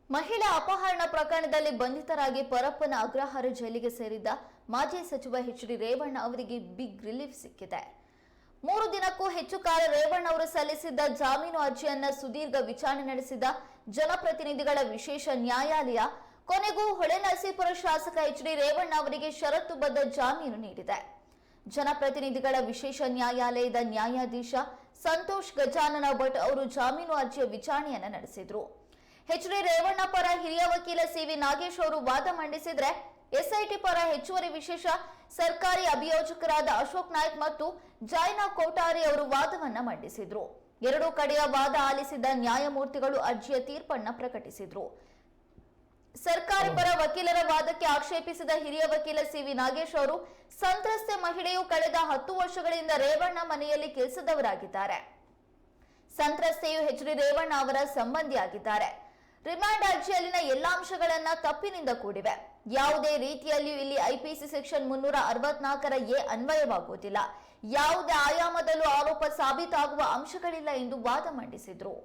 ಮಹಿಳಾ ಅಪಹರಣ ಪ್ರಕರಣದಲ್ಲಿ ಬಂಧಿತರಾಗಿ ಪರಪ್ಪನ ಅಗ್ರಹಾರ ಜೈಲಿಗೆ ಸೇರಿದ್ದ ಮಾಜಿ ಸಚಿವ ಎಚ್.ಡಿ. ರೇವಣ್ಣ ಅವರಿಗೆ ಬಿಗ್ ರಿಲೀಫ್ ಸಿಕ್ಕಿದೆ. 3 ದಿನಕ್ಕೂ ಹೆಚ್ಚು ಕಾಲ ರೇವಣ್ಣ ಅವರು ಸಲ್ಲಿಸಿದ್ದ ಜಾಮೀನು ಅರ್ಜಿಯನ್ನ ಸುದೀರ್ಘ ವಿಚಾರಣೆ ನಡೆಸಿದ ಜನಪ್ರತಿನಿಧಿಗಳ ವಿಶೇಷ ನ್ಯಾಯಾಲಯ ಕೊನೆಗೂ ಹೊಳೆನರಸೀಪುರ ಶಾಸಕ ಎಚ್.ಡಿ. ರೇವಣ್ಣ ಅವರಿಗೆ ಷರತ್ತುಬದ್ಧ ಜಾಮೀನು ನೀಡಿದೆ. ಜನಪ್ರತಿನಿಧಿಗಳ ವಿಶೇಷ ನ್ಯಾಯಾಲಯದ ನ್ಯಾಯಾಧೀಶ ಸಂತೋಷ್ ಗಜಾನನ ಭಟ್ ಅವರು ಜಾಮೀನು ಅರ್ಜಿಯ ವಿಚಾರಣೆಯನ್ನ ನಡೆಸಿದರು. ಎಚ್.ಡಿ. ರೇವಣ್ಣ ಪರ ಹಿರಿಯ ವಕೀಲ ಸಿ.ವಿ. ನಾಗೇಶ್ ಅವರು ವಾದ ಮಂಡಿಸಿದ್ರೆ ಎಸ್ಐಟಿ ಪರ ಹೆಚ್ಚುವರಿ ವಿಶೇಷ ಸರ್ಕಾರಿ ಅಭಿಯೋಜಕರಾದ ಅಶೋಕ್ ನಾಯ್ಕ್ ಮತ್ತು ಜೈನಾ ಕೋಟಾರಿ ಅವರು ವಾದವನ್ನ ಮಂಡಿಸಿದ್ರು. ಎರಡೂ ಕಡೆಯ ವಾದ ಆಲಿಸಿದ ನ್ಯಾಯಮೂರ್ತಿಗಳು ಅರ್ಜಿಯ ತೀರ್ಪನ್ನ ಪ್ರಕಟಿಸಿದ್ರು. ಸರ್ಕಾರಿ ಪರ ವಕೀಲರ ವಾದಕ್ಕೆ ಆಕ್ಷೇಪಿಸಿದ ಹಿರಿಯ ವಕೀಲ ಸಿ.ವಿ. ನಾಗೇಶ್ ಅವರು ಸಂತ್ರಸ್ತೆ ಮಹಿಳೆಯು ಕಳೆದ 10 ವರ್ಷಗಳಿಂದ ರೇವಣ್ಣ ಮನೆಯಲ್ಲಿ ಕೆಲಸದವರಾಗಿದ್ದಾರೆ. ಸಂತ್ರಸ್ತೆಯು ಎಚ್.ಡಿ. ರೇವಣ್ಣ ಅವರ ಸಂಬಂಧಿಯಾಗಿದ್ದಾರೆ. ರಿಮಾಂಡ್ ಅರ್ಜಿಯಲ್ಲಿನ ಎಲ್ಲಾ ಅಂಶಗಳನ್ನ ತಪ್ಪಿನಿಂದ ಕೂಡಿವೆ. ಯಾವುದೇ ರೀತಿಯಲ್ಲಿಯೂ ಇಲ್ಲಿ ಐಪಿಸಿ ಸೆಕ್ಷನ್ 364ರ ಎ ಅನ್ವಯವಾಗುವುದಿಲ್ಲ. ಯಾವುದೇ ಆಯಾಮದಲ್ಲೂ ಆರೋಪ ಸಾಬೀತಾಗುವ ಅಂಶಗಳಿಲ್ಲ ಎಂದು ವಾದ ಮಂಡಿಸಿದ್ರು.